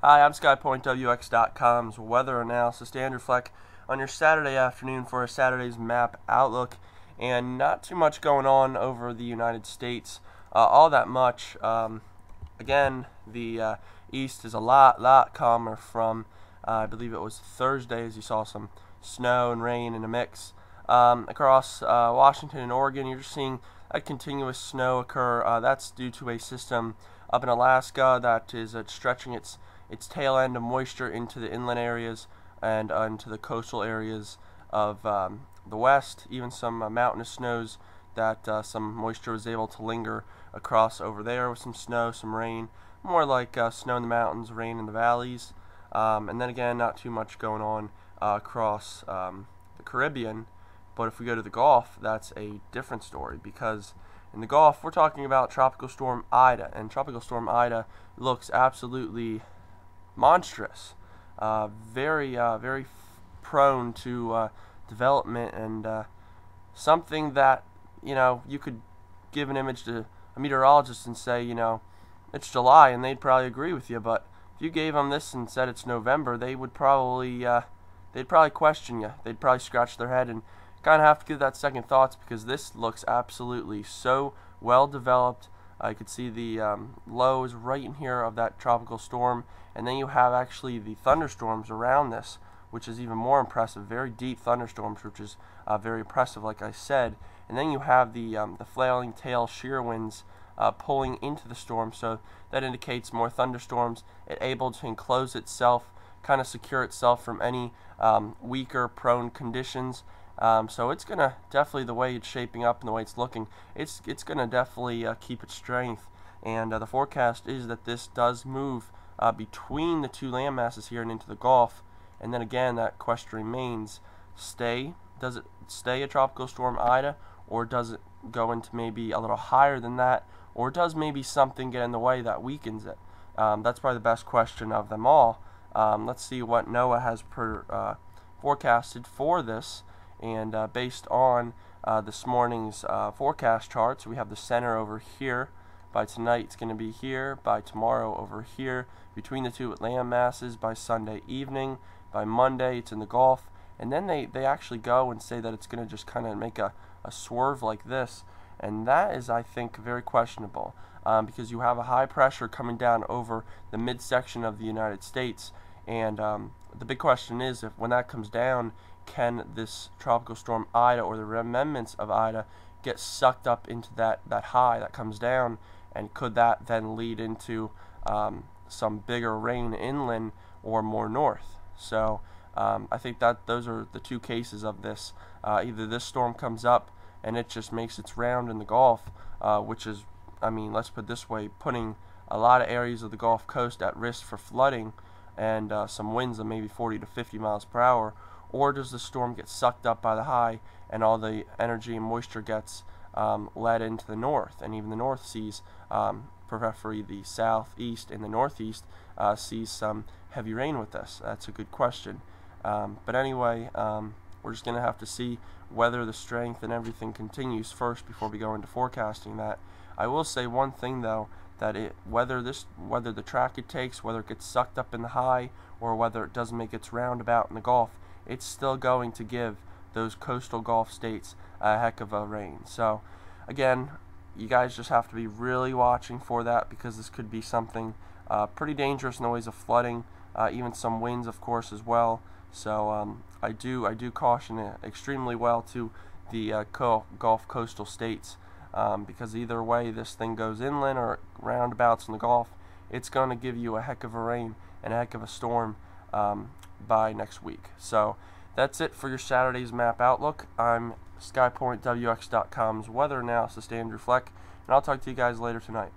Hi, I'm SkyPointWX.com's weather analysis, Andrew Fleck, on your Saturday afternoon for a Saturday's map outlook. And not too much going on over the United States, all that much. Again, the east is a lot calmer from, I believe it was Thursday, as you saw some snow and rain in a mix. Across Washington and Oregon, you're just seeing a continuous snow occur. That's due to a system up in Alaska that is stretching its tail end of moisture into the inland areas and into the coastal areas of the west. Even some mountainous snows that some moisture was able to linger across over there with some snow, some rain, more like snow in the mountains, rain in the valleys. And then again, not too much going on across the Caribbean. But if we go to the Gulf, that's a different story, because in the Gulf, we're talking about Tropical Storm Ida, and Tropical Storm Ida looks absolutely monstrous, very prone to development, and something that, you could give an image to a meteorologist and say, it's July, and they'd probably agree with you. But if you gave them this and said it's November, they would probably they'd probably question you. They'd probably scratch their head and kind of have to give that second thoughts, because this looks absolutely so well developed. I could see the lows right in here of that tropical storm, and then you have actually the thunderstorms around this, which is even more impressive. Very deep thunderstorms, which is very impressive, like I said. And then you have the flailing tail shear winds pulling into the storm, so that indicates more thunderstorms. It's able to enclose itself, kind of secure itself from any weaker prone conditions. So it's going to definitely, the way it's shaping up and the way it's looking, it's going to definitely keep its strength. And the forecast is that this does move between the two land masses here and into the Gulf. And then again, that question remains, does it stay a Tropical Storm Ida, or does it go into maybe a little higher than that, or does maybe something get in the way that weakens it? That's probably the best question of them all. Let's see what NOAA has forecasted for this. And based on this morning's forecast charts, we have the center over here. By tonight, it's going to be here. By tomorrow, over here. Between the two land masses by Sunday evening. By Monday, it's in the Gulf. And then they actually go and say that it's going to just kind of make a swerve like this. And that is, I think, very questionable, because you have a high pressure coming down over the midsection of the United States. And the big question is, if when that comes down, can this Tropical Storm Ida, or the remnants of Ida, get sucked up into that high that comes down, and could that then lead into some bigger rain inland or more north? So I think that those are the two cases of this. Either this storm comes up and it just makes its round in the Gulf, which is, let's put it this way, putting a lot of areas of the Gulf Coast at risk for flooding, and some winds of maybe 40 to 50 miles per hour. Or does the storm get sucked up by the high, and all the energy and moisture gets led into the north, and even the North sees, preferably the southeast and the northeast, sees some heavy rain with this? That's a good question. But anyway, we're just going to have to see whether the strength and everything continues first before we go into forecasting that. I will say one thing though, that whether the track it takes, whether it gets sucked up in the high, or whether it doesn't make its roundabout in the Gulf, it's still going to give those coastal Gulf states a heck of a rain. So again, you guys just have to be really watching for that, because this could be something pretty dangerous in the ways of flooding, even some winds, of course, as well. So I do caution it extremely well to the Gulf coastal states, because either way this thing goes inland or roundabouts in the Gulf, it's going to give you a heck of a rain and a heck of a storm by next week. So that's it for your Saturday's map outlook. I'm SkyPointWX.com's weather analyst, Andrew Fleck, and I'll talk to you guys later tonight.